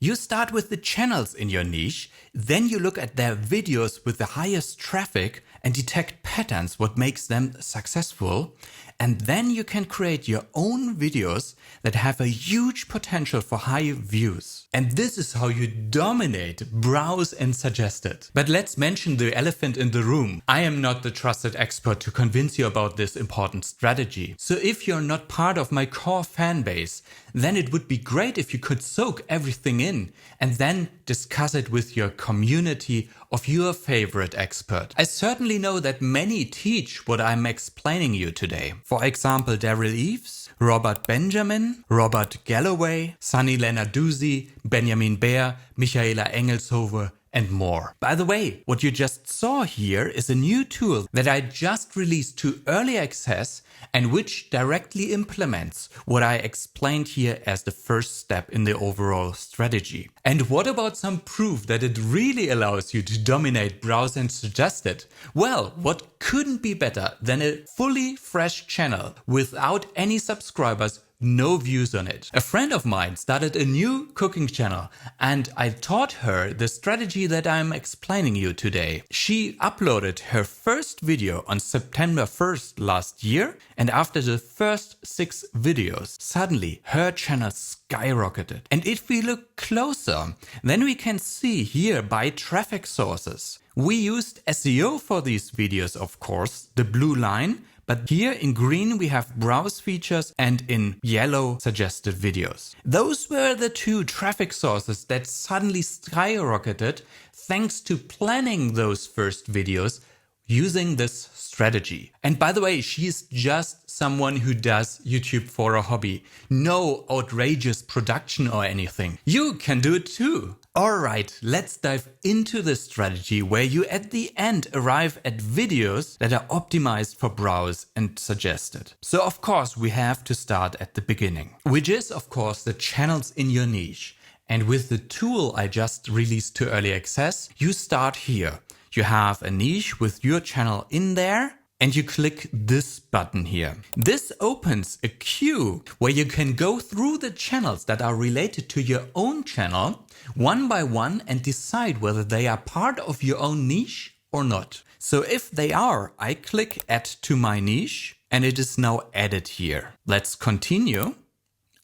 You start with the channels in your niche, then you look at their videos with the highest traffic and detect patterns, what makes them successful. And then you can create your own videos that have a huge potential for high views. And this is how you dominate, browse and suggested. But let's mention the elephant in the room. I am not the trusted expert to convince you about this important strategy. So if you're not part of my core fan base, then it would be great if you could soak everything in and then discuss it with your community of your favorite expert. I certainly know that many teach what I'm explaining you today. For example, Daryl Eves, Robert Benjamin, Robert Galloway, Sunny Lenarduzzi, Benjamin Baer, Michaela Engelshove, and more. By the way, what you just saw here is a new tool that I just released to early access and which directly implements what I explained here as the first step in the overall strategy. And what about some proof that it really allows you to dominate, browse and suggested? Well, what couldn't be better than a fully fresh channel without any subscribers, no views on it. A friend of mine started a new cooking channel and I taught her the strategy that I'm explaining you today. She uploaded her first video on September 1st last year, and after the first 6 videos, suddenly her channel skyrocketed. And if we look closer, then we can see here by traffic sources. We used SEO for these videos, of course, the blue line. But here in green we have browse features and in yellow suggested videos. Those were the 2 traffic sources that suddenly skyrocketed thanks to planning those first videos using this strategy. And by the way, she's just someone who does YouTube for a hobby. No outrageous production or anything. You can do it too. Alright, let's dive into the strategy where you at the end arrive at videos that are optimized for browse and suggested. So of course we have to start at the beginning, which is of course the channels in your niche. And with the tool I just released to early access, you start here. You have a niche with your channel in there and you click this button here. This opens a queue where you can go through the channels that are related to your own channel one by one and decide whether they are part of your own niche or not. So if they are, I click add to my niche and it is now added here. Let's continue.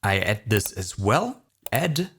I add this as well. Add.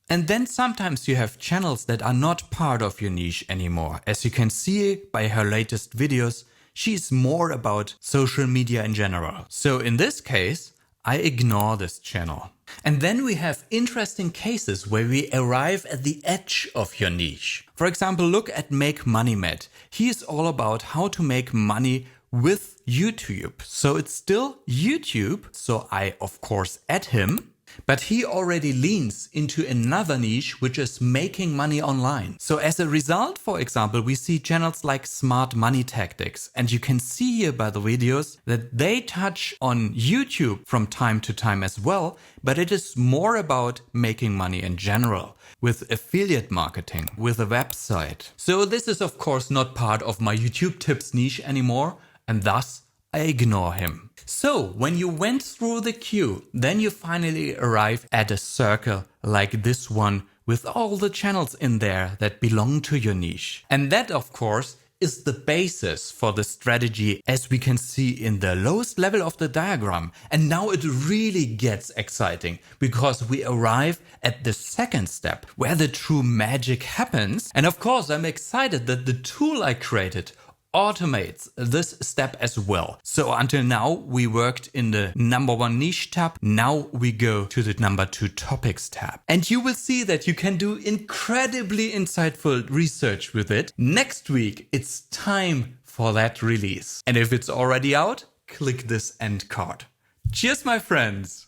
And then sometimes you have channels that are not part of your niche anymore. As you can see by her latest videos, she's more about social media in general. So in this case, I ignore this channel. And then we have interesting cases where we arrive at the edge of your niche. For example, look at Make Money Matt. He is all about how to make money with YouTube. So it's still YouTube. So I of course add him. But he already leans into another niche, which is making money online. So as a result, for example, we see channels like Smart Money Tactics. And you can see here by the videos that they touch on YouTube from time to time as well. But it is more about making money in general, with affiliate marketing, with a website. So this is of course not part of my YouTube tips niche anymore. And thus I ignore him. So when you went through the queue, then you finally arrive at a circle like this one with all the channels in there that belong to your niche. And that of course is the basis for the strategy, as we can see in the lowest level of the diagram. And now it really gets exciting because we arrive at the second step where the true magic happens. And of course I'm excited that the tool I created automates this step as well. So until now we worked in the #1 niche tab. Now we go to the #2 topics tab. And you will see that you can do incredibly insightful research with it. Next week it's time for that release. And if it's already out, click this end card. Cheers, my friends!